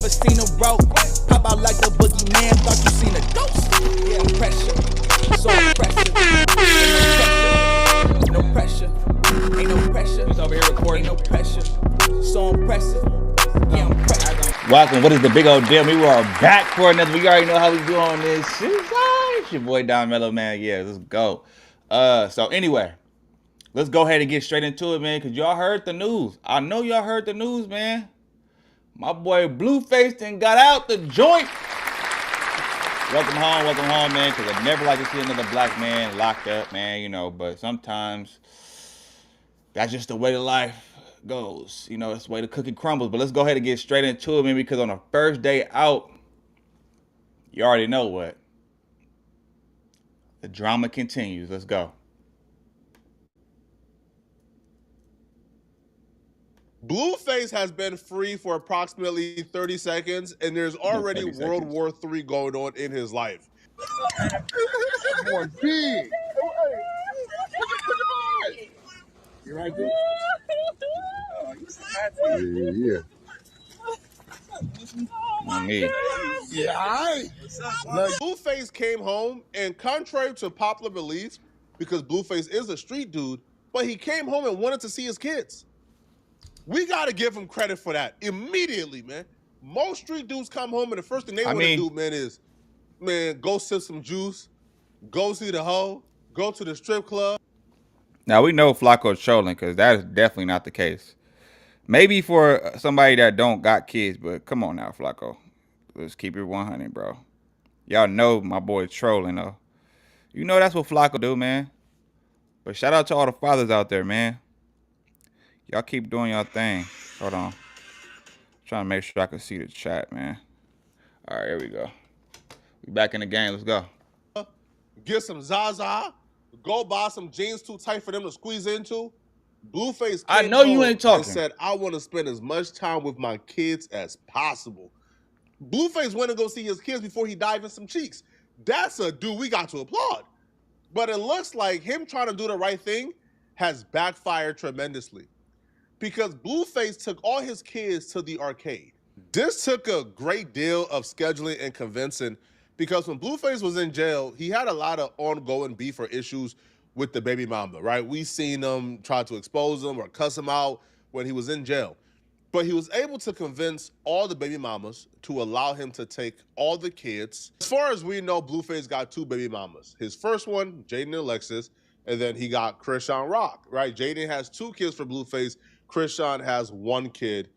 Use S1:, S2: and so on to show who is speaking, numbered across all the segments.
S1: Never seen a rope pop out like the boogeyman. Thought you seen a ghost. Yeah, pressure, so pressure. Ain't no pressure, ain't no pressure. He's over here recording. Ain't no pressure, so impressive. Yeah, I'm pressure.
S2: Welcome. What is the big old deal? We are back for another. We already know how we do on this. It's your boy Don Mellow, man. Yeah, let's go. So anyway, let's go ahead and get straight into it, man. Cause y'all heard the news. I know y'all heard the news, man. My boy Blueface and got out the joint. Welcome home, man. Cause I never like to see another black man locked up, man. You know, but sometimes that's just the way the life goes. You know, it's the way the cookie crumbles. But let's go ahead and get straight into it, man, because on the first day out, you already know what. The drama continues. Let's go.
S3: Blueface has been free for approximately 30 seconds, and there's already World War III going on in his life.
S4: Boy, big. You right there? Yeah.
S2: Me.
S4: Yeah, all right.
S3: Blueface came home, and contrary to popular belief, because Blueface is a street dude, but he came home and wanted to see his kids. We got to give him credit for that immediately, man. Most street dudes come home, and the first thing they want to do, man, is, go sip some juice, go see the hoe, go to the strip club.
S2: Now, we know Flacco's trolling because that is definitely not the case. Maybe for somebody that don't got kids, but come on now, Flacco. Let's keep it 100, bro. Y'all know my boy trolling, though. You know that's what Flacco do, man. But shout out to all the fathers out there, man. Y'all keep doing y'all thing. Hold on. Trying to make sure I can see the chat, man. All right, here we go. We back in the game. Let's go.
S3: Get some Zaza. Go buy some jeans too tight for them to squeeze into. Blueface
S2: I know you ain't talking.
S3: And said, I want to spend as much time with my kids as possible. Blueface went to go see his kids before he dived in some cheeks. That's a dude we got to applaud. But it looks like him trying to do the right thing has backfired tremendously. Because Blueface took all his kids to the arcade. This took a great deal of scheduling and convincing, because when Blueface was in jail, he had a lot of ongoing beef or issues with the baby mama, right? We seen him try to expose him or cuss him out when he was in jail. But he was able to convince all the baby mamas to allow him to take all the kids. As far as we know, Blueface got two baby mamas. His first one, Jaden and Alexis, and then he got Krishan Rock, right? Jaden has two kids for Blueface. Krishan has one kid,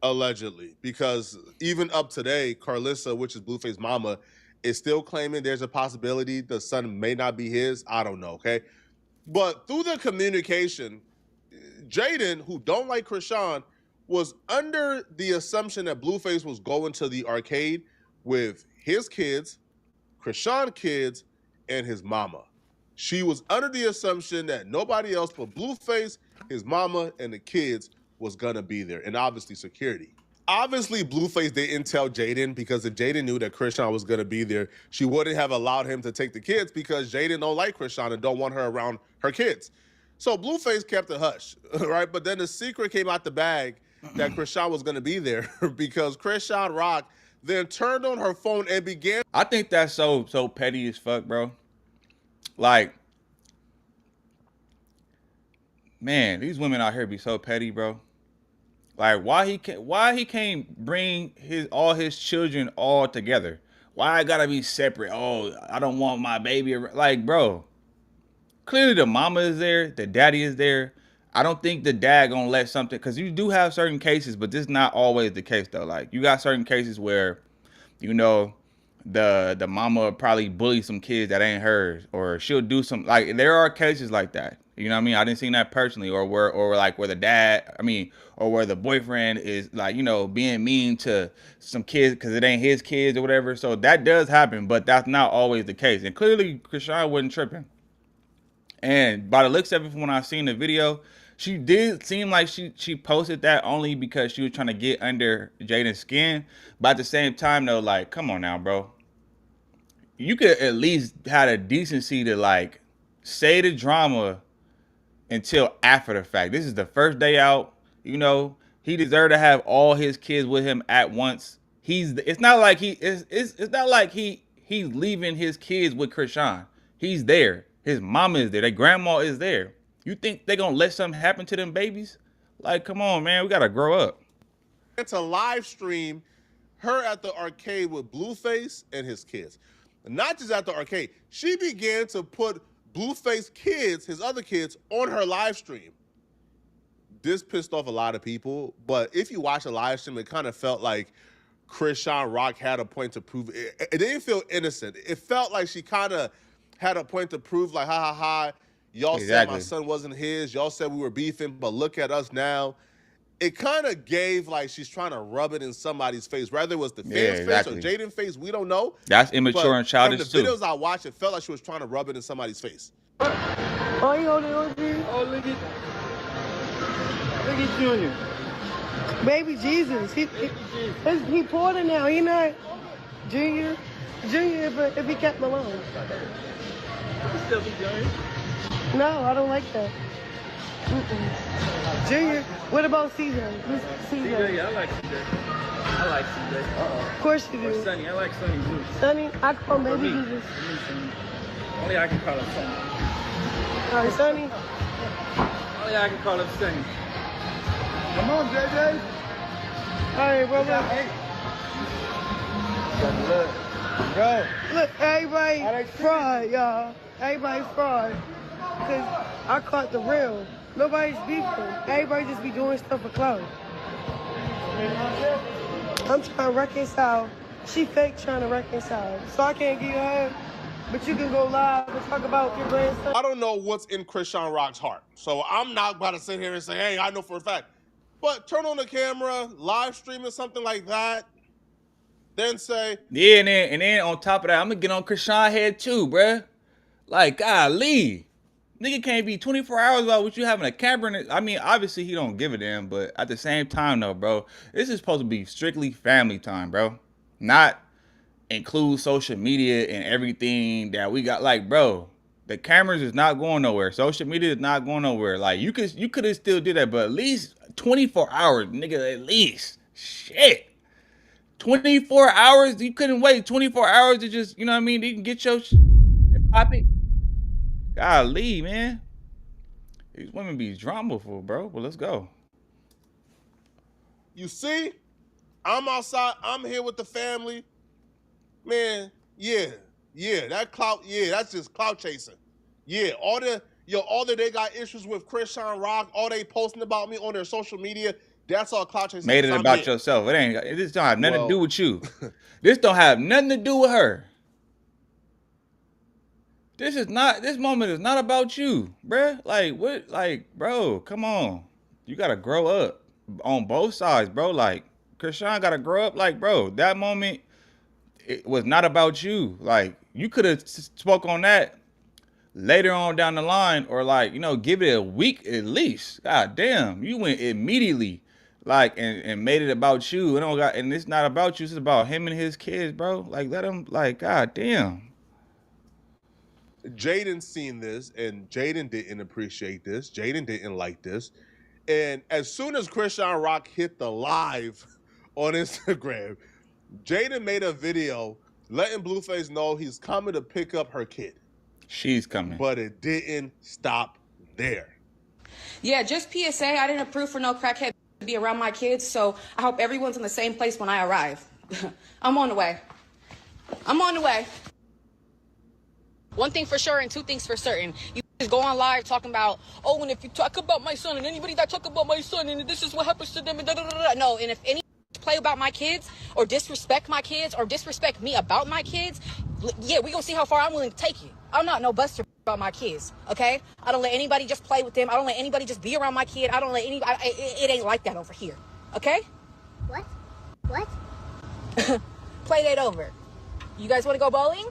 S3: allegedly, because even up today, Carlissa, which is Blueface's mama, is still claiming there's a possibility the son may not be his. I don't know, okay? But through the communication, Jaden, who don't like Krishan, was under the assumption that Blueface was going to the arcade with his kids, Krishan kids, and his mama. She was under the assumption that nobody else but Blueface, his mama, and the kids was gonna be there, and obviously security. Obviously, Blueface didn't tell Jaden, because if Jaden knew that Krishan was gonna be there, she wouldn't have allowed him to take the kids, because Jaden don't like Krishan and don't want her around her kids. So Blueface kept it hush, right? But then the secret came out the bag that Krishan was gonna be there, because Krishan Rock then turned on her phone and began.
S2: I think that's so petty as fuck, bro. Like, man, these women out here be so petty, bro. Like, why he can't bring all his children all together? Why I gotta be separate? Oh, I don't want my baby around. Like, bro, clearly the mama is there, the daddy is there. I don't think the dad gonna let something, because you do have certain cases, but this is not always the case though. Like, you got certain cases where, you know, the mama probably bully some kids that ain't hers, or she'll do some, like, there are cases like that. You know what I mean? I didn't see that personally, or where the dad, or where the boyfriend is, like, you know, being mean to some kids because it ain't his kids or whatever. So that does happen, but that's not always the case. And clearly, Krishan wasn't tripping. And by the looks of it, from when I seen the video, she did seem like she posted that only because she was trying to get under Jaden's skin. But at the same time, though, like, come on now, bro. You could at least have a decency to, like, say the drama until after the fact. This is the first day out. You know, he deserved to have all his kids with him at once. It's not like it's not like he's leaving his kids with Krishan. He's there. His mama is there. Their grandma is there. You think they gonna let something happen to them babies? Like, come on, man. We gotta grow up.
S3: To live stream her at the arcade with Blueface and his kids. Not just at the arcade. She began to put Blueface kids, his other kids, on her live stream. This pissed off a lot of people, but if you watch the live stream, it kind of felt like Krishan Rock had a point to prove. It didn't feel innocent. It felt like she kind of had a point to prove, like, ha, ha, ha, y'all said my son wasn't his. Y'all said we were beefing, but look at us now. It kind of gave like she's trying to rub it in somebody's face. Whether it was the fans' face or Jaden's face, we don't know.
S2: That's immature and childish too.
S3: From the videos I watched, it felt like she was trying to rub it in somebody's face.
S5: Oh, you holding on to you? Oh, look at Junior. Baby Jesus. He Porter now. He not Junior. Junior if he kept Malone. He still be Junior. No, I don't like that. Junior. What about CJ? CJ,
S6: yeah, I like CJ. I like CJ.
S5: Of course you do.
S6: Or Sonny, I like Sonny too.
S5: Sonny, I call him Baby Jesus.
S6: Only I can call him Sonny.
S5: All right, Sonny.
S6: Only I can call him Sonny.
S4: Come on, JJ.
S5: All right, brother. Look, everybody fried, y'all. Everybody fried. Because I caught the real. Nobody's beefing. Everybody just be doing stuff for clout. I'm trying to reconcile. She fake trying to reconcile. So I can't give her, but you can go live and talk about your grandson.
S3: I don't know what's in Krishan Rock's heart. So I'm not about to sit here and say, hey, I know for a fact. But turn on the camera, live streaming something like that. Then say,
S2: yeah, and then on top of that, I'm gonna get on Krishan's head too, bruh. Like, golly. Nigga can't be 24 hours about what you having a camera in it. I mean, obviously he don't give a damn, but at the same time though, bro, this is supposed to be strictly family time, bro. Not include social media and everything that we got. Like, bro, the cameras is not going nowhere. Social media is not going nowhere. Like, you could have still did that, but at least 24 hours, nigga, at least. Shit. 24 hours? You couldn't wait 24 hours to just, you know what I mean? You can get your shit and pop it. Golly, man. These women be dramaful, bro. Well, let's go.
S3: you see, I'm outside, I'm here with the family. Man, yeah, that clout, that's just clout chasing. Yeah, all that they got issues with Krishan Rock, all they posting about me on their social media, that's all clout chasing.
S2: Made it about yourself. This don't have nothing to do with you. This don't have nothing to do with her. This moment is not about you, bruh. Like, what, like, bro, come on. You gotta grow up on both sides, bro. Like, Krishan gotta grow up. Like, bro, that moment, it was not about you. Like, you could have spoke on that later on down the line, or like, you know, give it a week at least. God damn, you went immediately, like, and made it about you. And it's not about you. It's about him and his kids, bro. Like, let him, like, god damn.
S3: Jaden seen this, and Jaden didn't appreciate this. Jaden didn't like this. And as soon as Krishan Rock hit the live on Instagram, Jaden made a video letting Blueface know he's coming to pick up her kid.
S2: She's coming.
S3: But it didn't stop there.
S7: Yeah, just PSA, I didn't approve for no crackhead to be around my kids, so I hope everyone's in the same place when I arrive. I'm on the way. I'm on the way. One thing for sure and two things for certain. You just go on live talking about, oh, and if you talk about my son and anybody that talk about my son and this is what happens to them and da-da-da-da. No, and if any play about my kids or disrespect my kids or disrespect me about my kids, yeah, we gonna see how far I'm willing to take you. I'm not no buster about my kids, okay? I don't let anybody just play with them. I don't let anybody just be around my kid. I don't let anybody, it ain't like that over here, okay?
S8: What?
S7: Play that over. You guys wanna go bowling?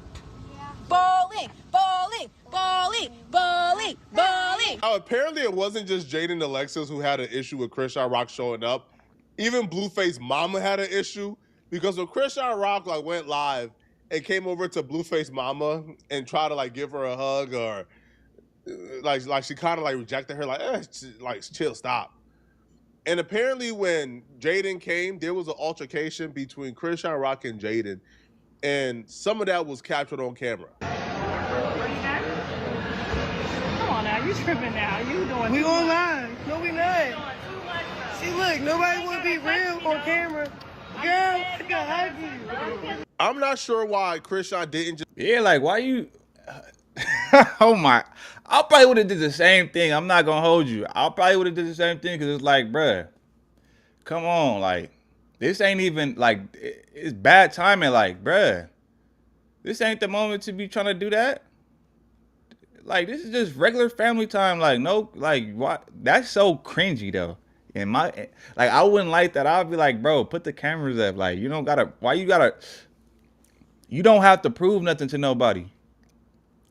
S7: Bowling.
S3: Now, apparently it wasn't just Jaden and Alexis who had an issue with Krishan Rock showing up. Even Blueface mama had an issue, because when Krishan Rock like went live and came over to Blueface mama and tried to like give her a hug, or like she kind of like rejected her, like chill, stop. And apparently when Jaden came, there was an altercation between Krishan Rock and Jaden. And some of that was captured on camera.
S9: Come on now, you tripping now. You doing
S5: We
S9: too
S5: on
S9: much.
S5: live. No, we not. See, look, nobody want to be real on camera. Girl, I got hug you.
S3: I'm not sure why Krishan didn't just
S2: Yeah, like why you? Oh my! I probably would have did the same thing. I'm not gonna hold you. I probably would have did the same thing because it's like, bruh, come on, like this ain't even like it's bad timing. Like, bruh, this ain't the moment to be trying to do that. Like, this is just regular family time. Like, no, like what? That's so cringy though. In my like, I wouldn't like that. I'd be like, bro, put the cameras up. Like, you don't gotta. Why you gotta? You don't have to prove nothing to nobody.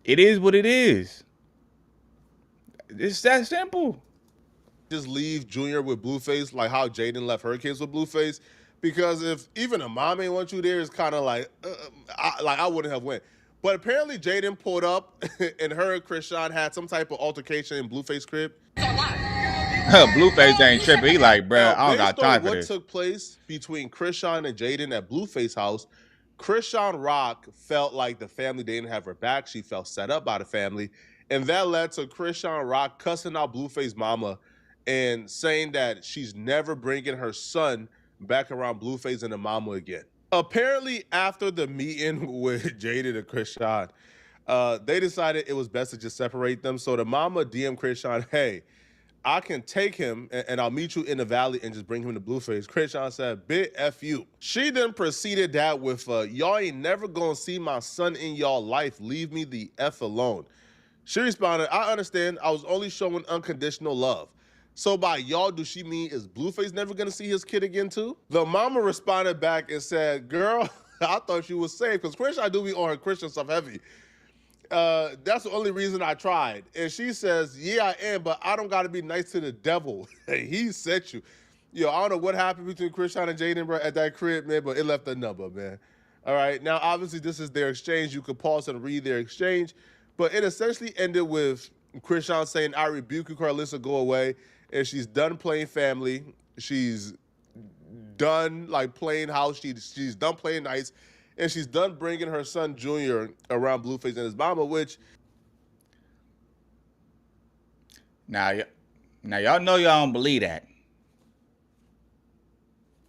S2: It is what it is. It's that simple.
S3: just leave Junior with Blueface like how Jaden left her kids with Blueface? Because if even a mom ain't want you there, it's kind of like, I wouldn't have went. But apparently Jaden pulled up and her and Krishan had some type of altercation in Blueface crib.
S2: Blueface ain't tripping. He like, bruh, I don't got
S3: Based on
S2: time for
S3: what
S2: this.
S3: took place between Krishan and Jaden at Blueface house, Krishan Rock felt like the family didn't have her back. She felt set up by the family. And that led to Krishan Rock cussing out Blueface mama and saying that she's never bringing her son back around Blueface and the mama again. Apparently, after the meeting with Jaden and Krishan, they decided it was best to just separate them. So the mama DM Krishan, hey, I can take him and I'll meet you in the valley and just bring him to Blueface. Krishan said, bit F you. She then proceeded that with, y'all ain't never gonna see my son in y'all life. Leave me the F alone. She responded, I understand. I was only showing unconditional love. So by y'all, do she mean is Blueface never gonna see his kid again too? The mama responded back and said, girl, I thought you was safe because Krishan do be on her Christian stuff heavy. That's the only reason I tried. And she says, yeah, I am, but I don't got to be nice to the devil. He sent you. Yo, I don't know what happened between Krishan and Jaden, bro, at that crib, man, but it left a number, man. All right. Now, obviously, this is their exchange. You could pause and read their exchange, but it essentially ended with Krishan saying, I rebuke you, Carlissa, go away. And she's done playing family. She's done, like, playing house. She's done playing nice. And she's done bringing her son, Junior, around Blueface and his mama, which...
S2: Now y'all know y'all don't believe that.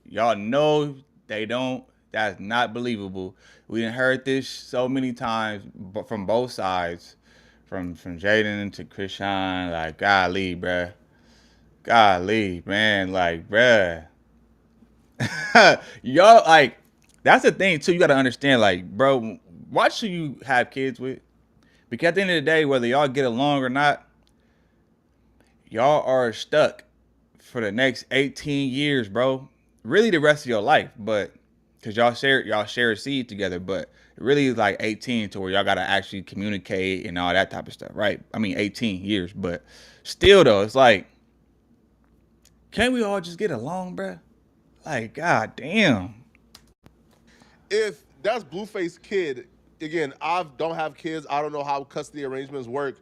S2: Y'all know they don't. That's not believable. We done heard this so many times from both sides. From Jaden to Krishan. Like, golly, bruh. Golly, man. Like, bruh. Y'all, like... That's the thing, too. You got to understand, like, bro, what should you have kids with? Because at the end of the day, whether y'all get along or not, y'all are stuck for the next 18 years, bro. Really the rest of your life, but because y'all share a seed together, but really like 18 to where y'all got to actually communicate and all that type of stuff, right? I mean, 18 years, but still, though, it's like, can't we all just get along, bro? Like, god damn.
S3: If that's Blueface kid, again, I don't have kids. I don't know how custody arrangements work.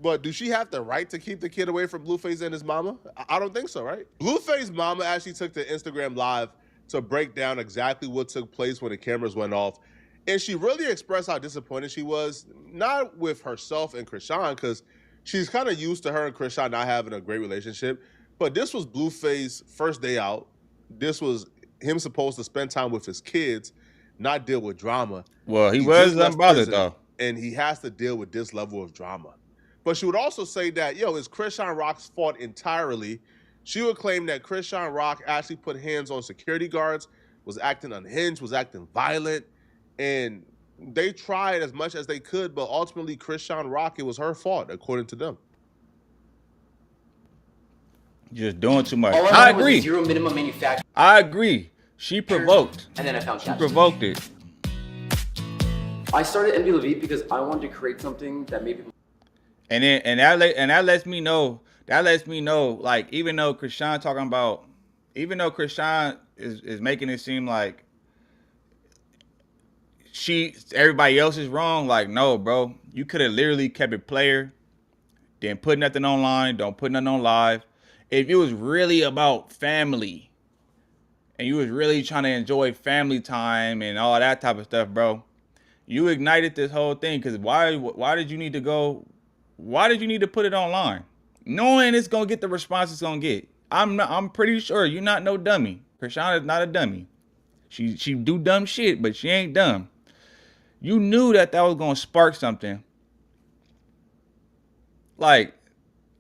S3: But do she have the right to keep the kid away from Blueface and his mama? I don't think so, right? Blueface mama actually took the Instagram live to break down exactly what took place when the cameras went off. And she really expressed how disappointed she was, not with herself and Krishan, because she's kind of used to her and Krishan not having a great relationship. But this was Blueface's first day out. This was him supposed to spend time with his kids, not deal with drama.
S2: Well, he was unbothered, though.
S3: And he has to deal with this level of drama. But she would also say that, it's Krishan Rock's fault entirely. She would claim that Krishan Rock actually put hands on security guards, was acting unhinged, was acting violent, and they tried as much as they could, but ultimately Krishan Rock, it was her fault, according to them.
S2: Just doing too much. I agree.
S10: Zero minimum manufacturing.
S2: I agree. She provoked.
S10: And then I found
S2: She provoked it.
S10: I started MD because I wanted to create something that made people.
S2: And that lets me know. That lets me know. Like, even though Krishan is making it seem like everybody else is wrong. Like, no, bro, you could have literally kept it player. Didn't put nothing online. Don't put nothing on live. If it was really about family and you was really trying to enjoy family time and all that type of stuff, bro, you ignited this whole thing. Because why did you need to go? Why did you need to put it online, knowing it's gonna get the response it's gonna get? I'm pretty sure you're not no dummy. Krishana is not a dummy. She do dumb shit, but she ain't dumb. You knew that was gonna spark something. Like,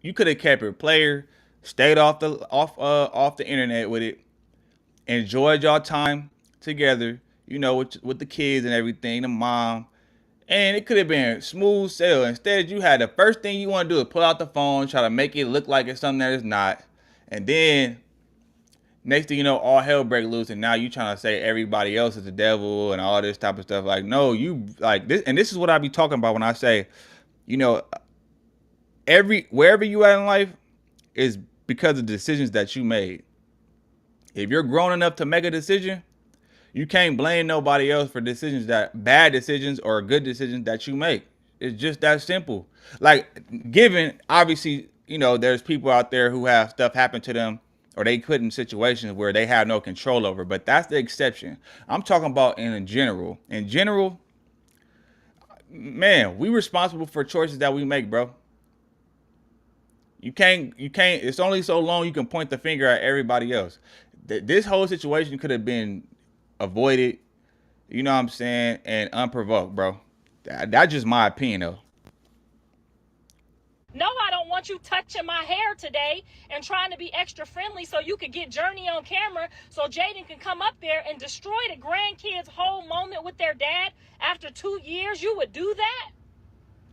S2: you could have kept it player, stayed off the internet with it, enjoyed y'all time together, you know, with the kids and everything, the mom, and it could have been smooth sail. Instead, you had the first thing you want to do is pull out the phone, try to make it look like it's something that it's not, and then next thing you know, all hell break loose, and now you trying to say everybody else is the devil and all this type of stuff. Like, no, you like this, and this is what I be talking about when I say, you know, wherever you at in life is because of decisions that you made. If you're grown enough to make a decision, you can't blame nobody else for bad decisions or good decisions that you make. It's just that simple. Like, given, obviously, you know, there's people out there who have stuff happen to them or they put in situations where they have no control over, but that's the exception. I'm talking about in general. In general, man, we responsible for choices that we make, bro. You can't, it's only so long you can point the finger at everybody else. This whole situation could have been avoided, you know what I'm saying, and unprovoked, bro. That's just my opinion, though.
S9: No, I don't want you touching my hair today and trying to be extra friendly so you could get Journey on camera so Jaden can come up there and destroy the grandkids' whole moment with their dad after 2 years. You would do that?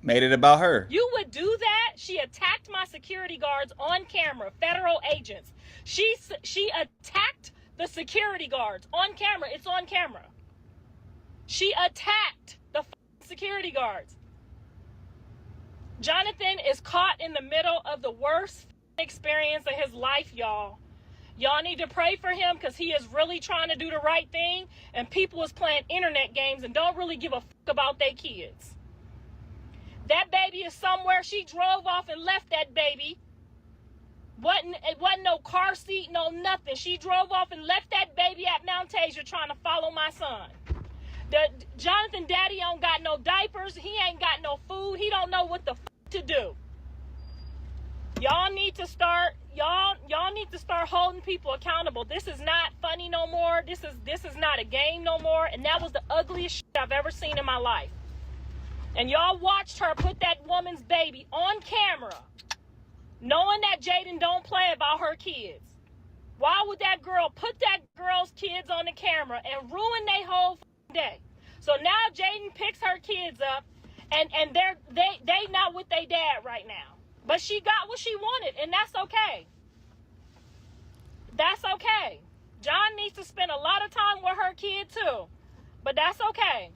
S2: Made it about her.
S9: You would do that? She attacked my security guards on camera, federal agents. She attacked the security guards on camera. It's on camera. She attacked the security guards. Jonathan is caught in the middle of the worst experience of his life, y'all. Y'all need to pray for him because he is really trying to do the right thing, and people is playing internet games and don't really give a fuck about their kids. That baby is somewhere. She drove off and left that baby. It wasn't no car seat, no nothing. She drove off and left that baby at Mount Tasia trying to follow my son. Jonathan daddy don't got no diapers. He ain't got no food. He don't know what the fuck to do. Y'all need to start holding people accountable. This is not funny no more. This is not a game no more. And that was the ugliest shit I've ever seen in my life. And y'all watched her put that woman's baby on camera, knowing that Jaden don't play about her kids. Why would that girl put that girl's kids on the camera and ruin their whole day? So now Jaden picks her kids up, and they not with their dad right now. But she got what she wanted, and that's okay. That's okay. John needs to spend a lot of time with her kid too, but that's okay.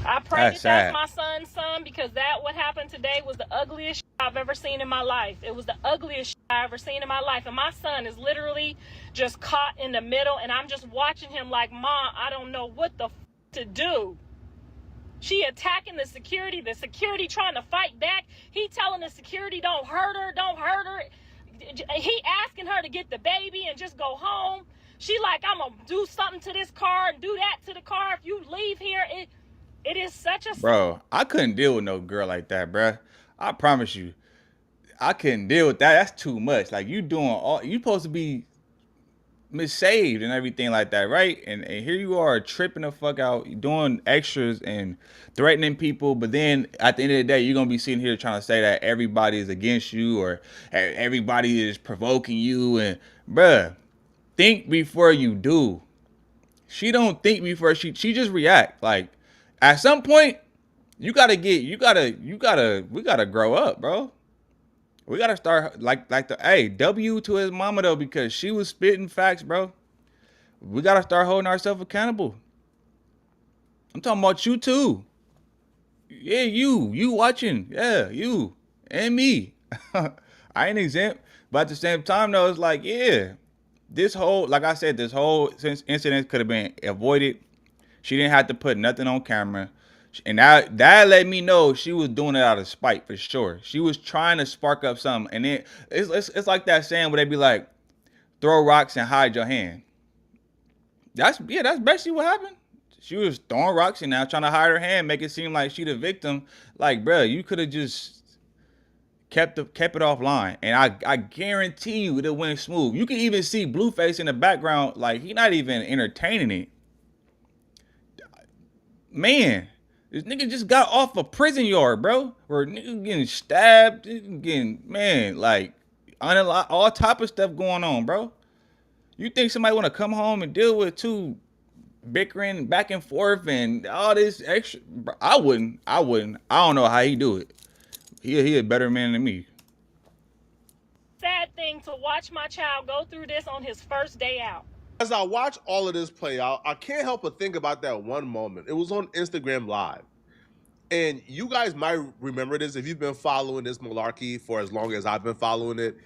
S9: I pray that's my son's son, because what happened today was the ugliest shit I've ever seen in my life. It was the ugliest shit I've ever seen in my life. And my son is literally just caught in the middle, and I'm just watching him like, Mom, I don't know what the to do. She attacking the security trying to fight back. He telling the security, don't hurt her. He asking her to get the baby and just go home. She like, I'm going to do something to this car and do that to the car. If you leave here, it is such a...
S2: Bro, I couldn't deal with no girl like that, bro. I promise you. I couldn't deal with that. That's too much. Like, you supposed to be saved and everything like that, right? And here you are tripping the fuck out, doing extras and threatening people, but then at the end of the day, you're gonna be sitting here trying to say that everybody is against you or everybody is provoking you. And bruh, think before you do. She don't think before she just react. Like, at some point, we gotta grow up, bro. We gotta start W to his mama though, because she was spitting facts, bro. We gotta start holding ourselves accountable. I'm talking about you too. Yeah, you watching. Yeah, you and me. I ain't exempt, but at the same time though, it's like, yeah, this whole incident could have been avoided. She didn't have to put nothing on camera. And that let me know she was doing it out of spite for sure. She was trying to spark up something. And then it's like that saying where they be like, throw rocks and hide your hand. That's basically what happened. She was throwing rocks and now trying to hide her hand, make it seem like she the victim. Like, bro, you could have just kept it offline, and I guarantee you it went smooth. You can even see Blueface in the background, like he not even entertaining it. Man, this nigga just got off a prison yard, bro. Where nigga getting stabbed, getting like all type of stuff going on, bro. You think somebody want to come home and deal with two bickering back and forth and all this extra? Bro, I wouldn't. I don't know how he do it. He a better man than me.
S9: Sad thing to watch my child go through this on his first day out.
S3: As I watch all of this play out, I can't help but think about that one moment. It was on Instagram Live. And you guys might remember this if you've been following this malarkey for as long as I've been following it.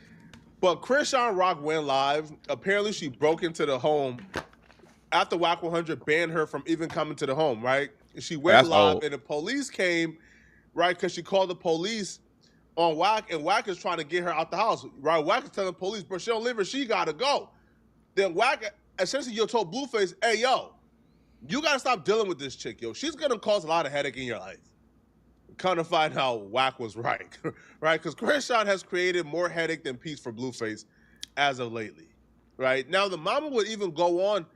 S3: But Krishan Rock went live. Apparently, she broke into the home after WAC 100 banned her from even coming to the home, right? She went live, and the police came, right, because she called the police on WAC, and WAC is trying to get her out the house, right? WAC is telling the police, bro, she don't live here, she got to go. Then WAC essentially told Blueface, hey, yo, you got to stop dealing with this chick, yo. She's going to cause a lot of headache in your life. Kind of find out WAC was right, right? Because Krishan has created more headache than peace for Blueface as of lately, right? Now, the mama would even go on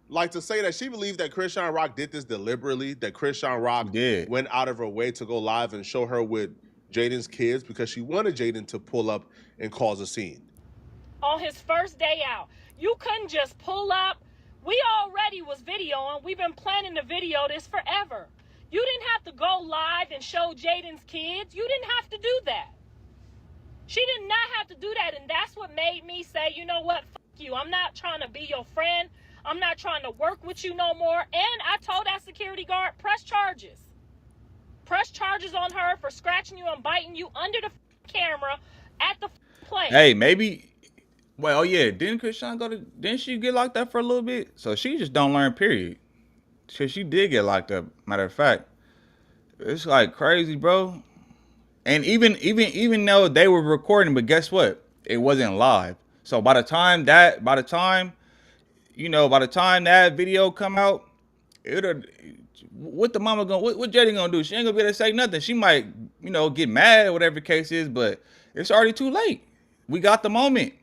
S3: like to say that she believed that Krishan Rock did this deliberately, that Krishan Rock went out of her way to go live and show her with Jaden's kids because she wanted Jaden to pull up and cause a scene.
S9: On his first day out, you couldn't just pull up. We already was videoing. We've been planning to video this forever. You didn't have to go live and show Jaden's kids. You didn't have to do that. She did not have to do that, and that's what made me say, you know what, fuck you. I'm not trying to be your friend. I'm not trying to work with you no more. And I told that security guard, press charges. Press charges on her for scratching you and biting you under the camera at the plane.
S2: Hey, maybe. Well, oh yeah, didn't she get locked up for a little bit? So she just don't learn, period. So she did get locked up. Matter of fact, it's like crazy, bro. And even though they were recording, but guess what? It wasn't live. So by the time that video come out, what the mama what Jada gonna do? She ain't gonna be able to say nothing. She might, get mad or whatever the case is, but it's already too late. We got the moment.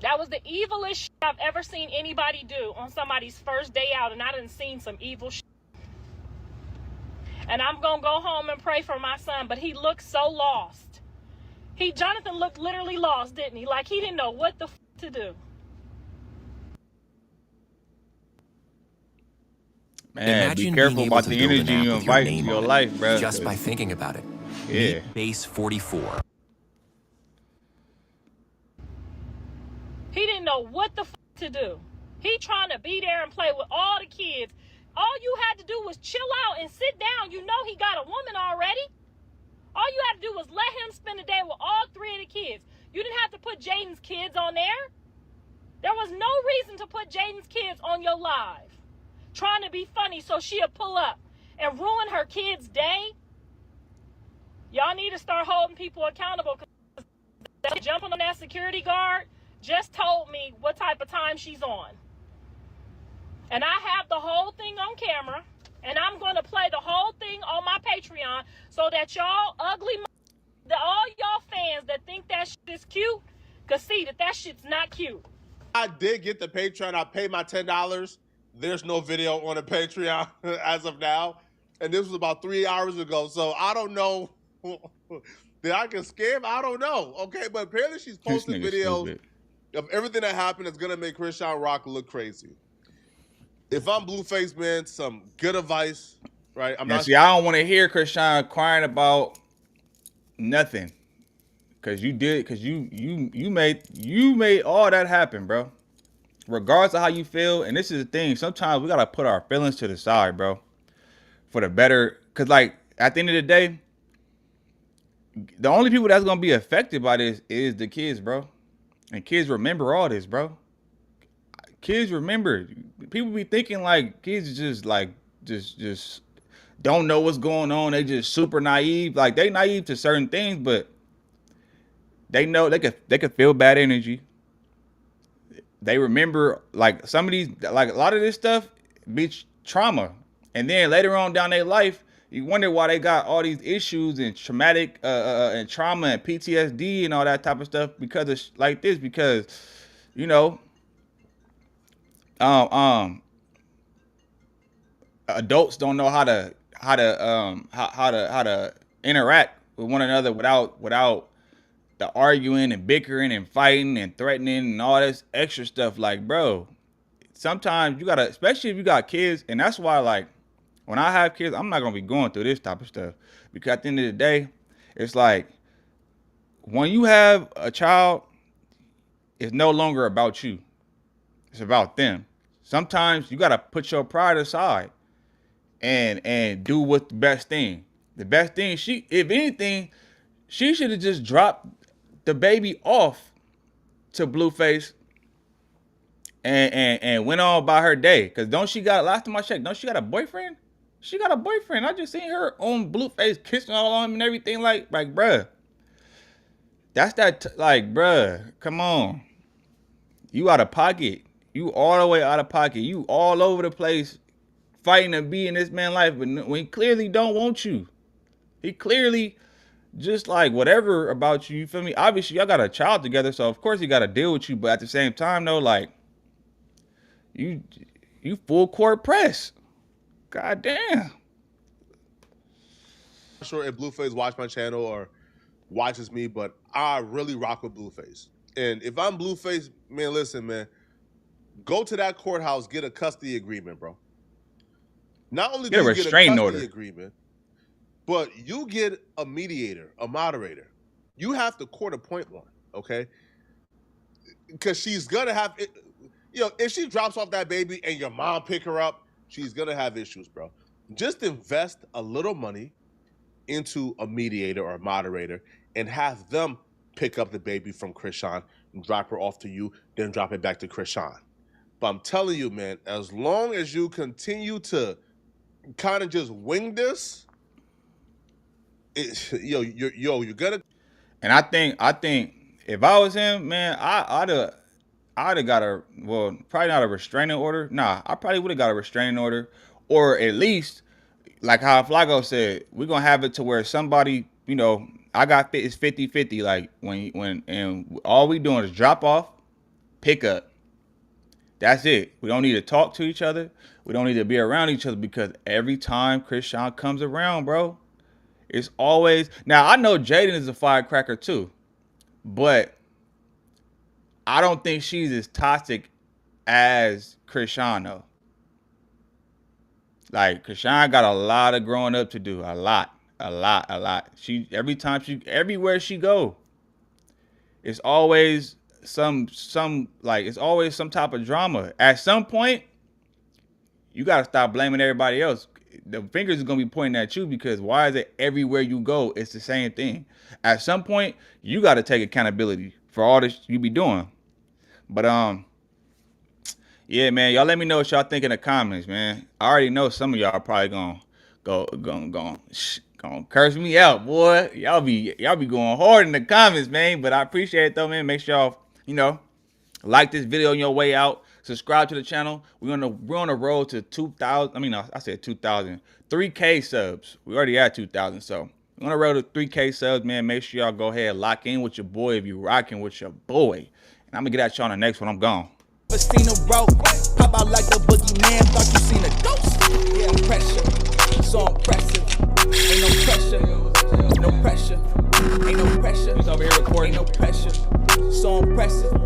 S9: That was the evilest shit I've ever seen anybody do on somebody's first day out, and I done seen some evil shit. And I'm gonna go home and pray for my son, but he looked so lost. Jonathan looked literally lost, didn't he? Like he didn't know what the to do.
S2: Man,
S11: imagine
S2: be careful
S11: being able
S2: about
S11: to
S2: the
S11: build an
S2: energy
S11: app
S2: you
S11: with
S2: invite
S11: your
S2: into
S11: name
S2: your
S11: on it
S2: life, bro.
S11: just by thinking about it.
S2: Yeah.
S11: Meet Base 44.
S9: He didn't know what the to do. He trying to be there and play with all the kids. All you had to do was chill out and sit down. You know he got a woman already. All you had to do was let him spend the day with all three of the kids. You didn't have to put Jaden's kids on there. There was no reason to put Jaden's kids on your live. Trying to be funny so she'll pull up and ruin her kid's day. Y'all need to start holding people accountable, because jumping on that security guard just told me what type of time she's on. And I have the whole thing on camera, and I'm going to play the whole thing on my Patreon so that y'all ugly, all y'all fans that think that shit is cute, can see that shit's not cute.
S3: I did get the Patreon. I paid my $10. There's no video on the Patreon as of now. And this was about 3 hours ago. So I don't know that I can scam. I don't know. Okay, but apparently she's posting videos of everything that happened that's going to make Krishan Rock look crazy. If I'm Blueface, man, some good advice, right?
S2: I don't want to hear Krishan crying about nothing. Cause you made all that happen, bro. Regardless of how you feel, and this is the thing, sometimes we gotta put our feelings to the side, bro. For the better, cause like at the end of the day, the only people that's gonna be affected by this is the kids, bro. And kids remember all this, bro. kids remember. People be thinking like kids just don't know what's going on. They just super naive. Like they naive to certain things, but they know they could feel bad energy. They remember like some of these, like a lot of this stuff be trauma. And then later on down their life, you wonder why they got all these issues and traumatic and trauma and PTSD and all that type of stuff because of like this, because, you know, adults don't know how to interact with one another without the arguing and bickering and fighting and threatening and all this extra stuff. Like, bro, sometimes you gotta, especially if you got kids, and that's why, like, when I have kids, I'm not gonna be going through this type of stuff, because at the end of the day, it's like when you have a child, it's no longer about you. It's about them. Sometimes you gotta put your pride aside and do what's the best thing. The best thing, if anything, she should have just dropped the baby off to Blueface and went on by her day. Cause last time I checked, don't she got a boyfriend? She got a boyfriend. I just seen her on Blueface kissing all on him and everything. Like, bruh. That's like, bruh, come on. You out of pocket. You all the way out of pocket. You all over the place fighting to be in this man's life, but when he clearly don't want you. He clearly just like whatever about you, you feel me? Obviously, y'all got a child together, so of course he got to deal with you, but at the same time, though, like, you full court press. God damn.
S3: I'm not sure if Blueface watch my channel or watches me, but I really rock with Blueface. And if I'm Blueface, man, listen, man, go to that courthouse, get a custody agreement, bro. Not only do you get a custody agreement, but you get a mediator, a moderator. You have to court appoint one, okay? Because she's gonna have, if she drops off that baby and your mom pick her up, she's gonna have issues, bro. Just invest a little money into a mediator or a moderator and have them pick up the baby from Krishan and drop her off to you, then drop it back to Krishan. But I'm telling you, man, as long as you continue to kind of just wing this, you're gonna.
S2: And I think if I was him, man, I'd have got probably not a restraining order. Nah, I probably would have got a restraining order, or at least, like how Flago said, we're gonna have it to where somebody, it's 50-50. Like when all we doing is drop off, pick up. That's it. We don't need to talk to each other. We don't need to be around each other, because every time Krishan comes around, bro, it's always, now I know Jaden is a firecracker too, but I don't think she's as toxic as Krishan though. Like, Krishan got a lot of growing up to do. A lot. Everywhere she go, it's always it's always some type of drama. At some point, you got to stop blaming everybody else. The fingers is going to be pointing at you, because why is it everywhere you go, it's the same thing? At some point, you got to take accountability for all this you be doing. But, yeah, man, y'all let me know what y'all think in the comments, man. I already know some of y'all are probably gonna curse me out, boy. Y'all be going hard in the comments, man. But I appreciate it though, man. Make sure y'all, like this video on your way out. Subscribe to the channel. We're on the road to 2,000. I mean, I said 2,000. 3K subs. We already at 2,000, so we're on the road to 3K subs, man. Make sure y'all go ahead, lock in with your boy if you rocking with your boy. And I'm gonna get at y'all on the next one. I'm gone.
S1: Seen a rope, pop out like the boogeyman, thought you seen a ghost. Yeah, I'm pressure, so impressive. Ain't no pressure, no pressure. Ain't no pressure. He's over here recording. Ain't no pressure, so impressive.